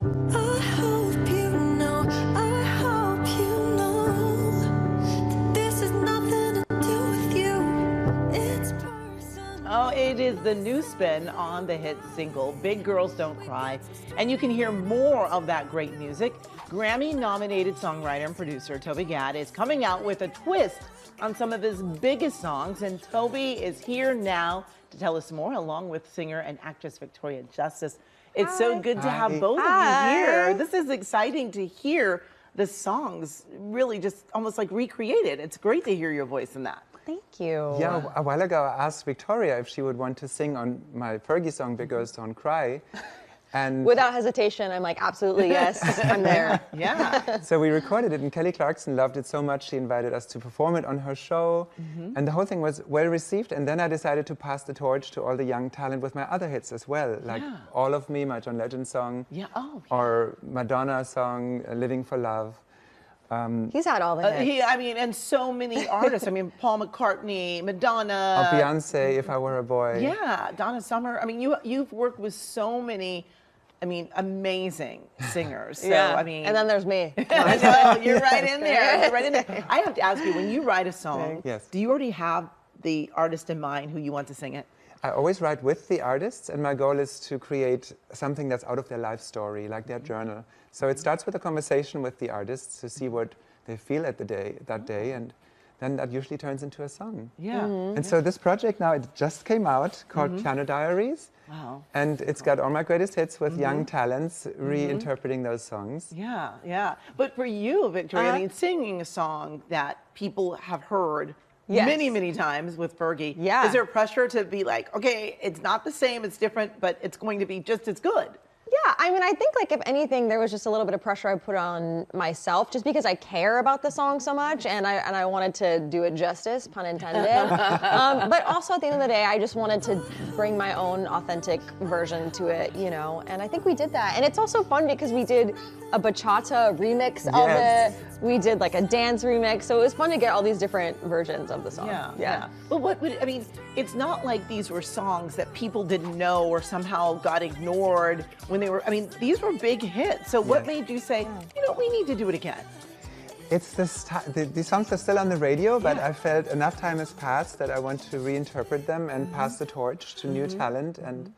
I hope you know, I hope you know that this has nothing to do with you. It's personal. Oh, it is the new spin on the hit single, Big Girls Don't Cry. And you can hear more of that great music. Grammy-nominated songwriter and producer Toby Gad is coming out with a twist on some of his biggest songs. And Toby is here now to tell us more, along with singer and actress Victoria Justice. It's so good to have both of you here. This is exciting to hear the songs really just almost like recreated. It's great to hear your voice in that. Thank you. Yeah, a while ago I asked Victoria if she would want to sing on my Fergie song, Big Girls Don't Cry. And Without hesitation, I'm like, absolutely, yes, I'm there. Yeah. so we recorded it, and Kelly Clarkson loved it so much she invited us to perform it on her show. And the whole thing was well received. And then I decided to pass the torch to all the young talent with my other hits as well, like All of Me, my John Legend song, or Madonna song, Living for Love. He's had all the hits. And so many artists. I mean, Paul McCartney, Madonna. Beyonce, If I Were a Boy. Yeah, Donna Summer. I mean, you've worked with so many, amazing singers. So, and then there's me. I know, you're right in there. You're right in there. I have to ask you, when you write a song, do you already have the artist in mind who you want to sing it? I always write with the artists, and my goal is to create something that's out of their life story, like their journal. So it starts with a conversation with the artists to see what they feel that day, and then that usually turns into a song. Yeah. And so this project now, it just came out, called Piano Diaries. Wow. And it's got all my greatest hits with young talents reinterpreting those songs. Yeah, yeah. But for you, Victoria, singing a song that people have heard many, many times with Fergie. Yeah. Is there pressure to be like, okay, it's not the same, it's different, but it's going to be just as good? Yeah, I think like if anything, there was just a little bit of pressure I put on myself, just because I care about the song so much, and I wanted to do it justice, pun intended. But also at the end of the day, I just wanted to bring my own authentic version to it, and I think we did that. And it's also fun because we did a bachata remix of it. We did like a dance remix, so it was fun to get all these different versions of the song. Yeah. But it's not like these were songs that people didn't know or somehow got ignored when they were, these were big hits. So what made you say, we need to do it again? It's these songs are still on the radio, but I felt enough time has passed that I want to reinterpret them and pass the torch to new talent and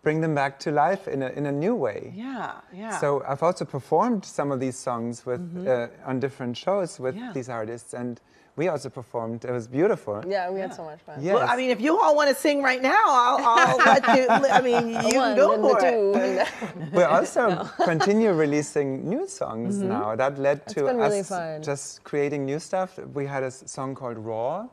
bring them back to life in a new way. Yeah. So I've also performed some of these songs with on different shows with these artists, and we also performed. It was beautiful. Yeah, we had so much fun. Yes. Well, if you all want to sing right now, I'll let you. You can go for it. We also continue releasing new songs now. That led to really us fun. just creating new stuff. We had a song called Raw.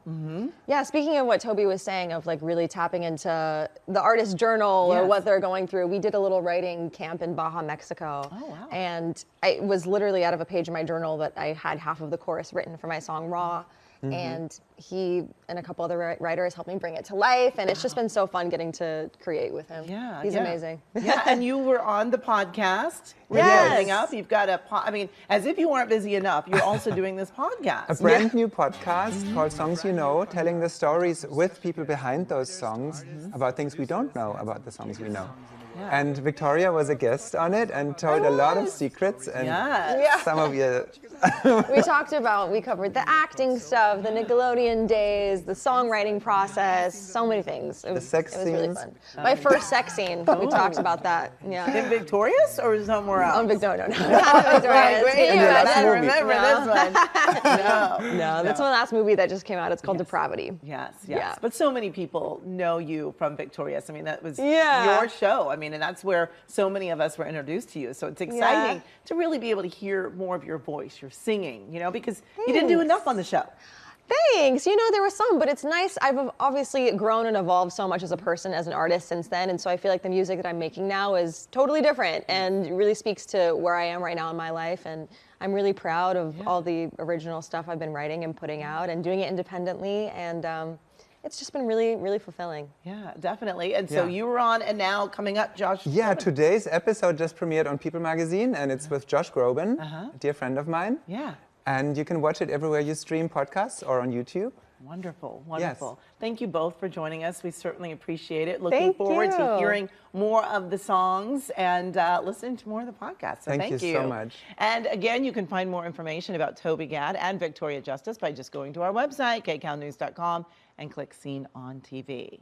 Yeah, speaking of what Toby was saying of like really tapping into the artist's journal or what they're going through, we did a little writing camp in Baja, Mexico. Oh, wow. And I was literally out of a page in my journal that I had half of the chorus written for my song Raw. And he and a couple other writers helped me bring it to life, and it's just been so fun getting to create with him. Yeah, he's amazing. Yeah, and you were on the podcast. Everything up. You've got as if you weren't busy enough, you're also doing this podcast. A brand new podcast called Songs You Know, telling the stories with people behind those songs about things we don't know about the songs we know. And Victoria was a guest on it and told a lot of secrets, and some of you. We covered the acting stuff, the Nickelodeon days, the songwriting process, so many things. It was sex really scenes. fun. My first sex scene, we talked about that. Yeah. In Victorious or somewhere else? No, not Victorious. Wait, I don't remember this one. No, that's my last movie that just came out. It's called Depravity. Yes. Yeah. But so many people know you from Victorious. That was Yeah. your show. And that's where so many of us were introduced to you. So it's exciting to really be able to hear more of your voice, your singing, because you didn't do enough on the show. Thanks. There was some, but it's nice. I've obviously grown and evolved so much as a person, as an artist since then. And so I feel like the music that I'm making now is totally different and it really speaks to where I am right now in my life. And I'm really proud of all the original stuff I've been writing and putting out and doing it independently. And it's just been really, really fulfilling. Yeah, definitely. And so you were on, and now coming up, Josh. Yeah, today's episode just premiered on People magazine, and it's with Josh Groban, a dear friend of mine. Yeah. And you can watch it everywhere you stream podcasts or on YouTube. Wonderful, wonderful. Thank you both for joining us. We certainly appreciate it. Looking Thank forward to you. hearing more of the songs and listening to more of the podcast. So Thank you so much. And again, you can find more information about Toby Gad and Victoria Justice by just going to our website, kcalnews.com, and click Scene on TV.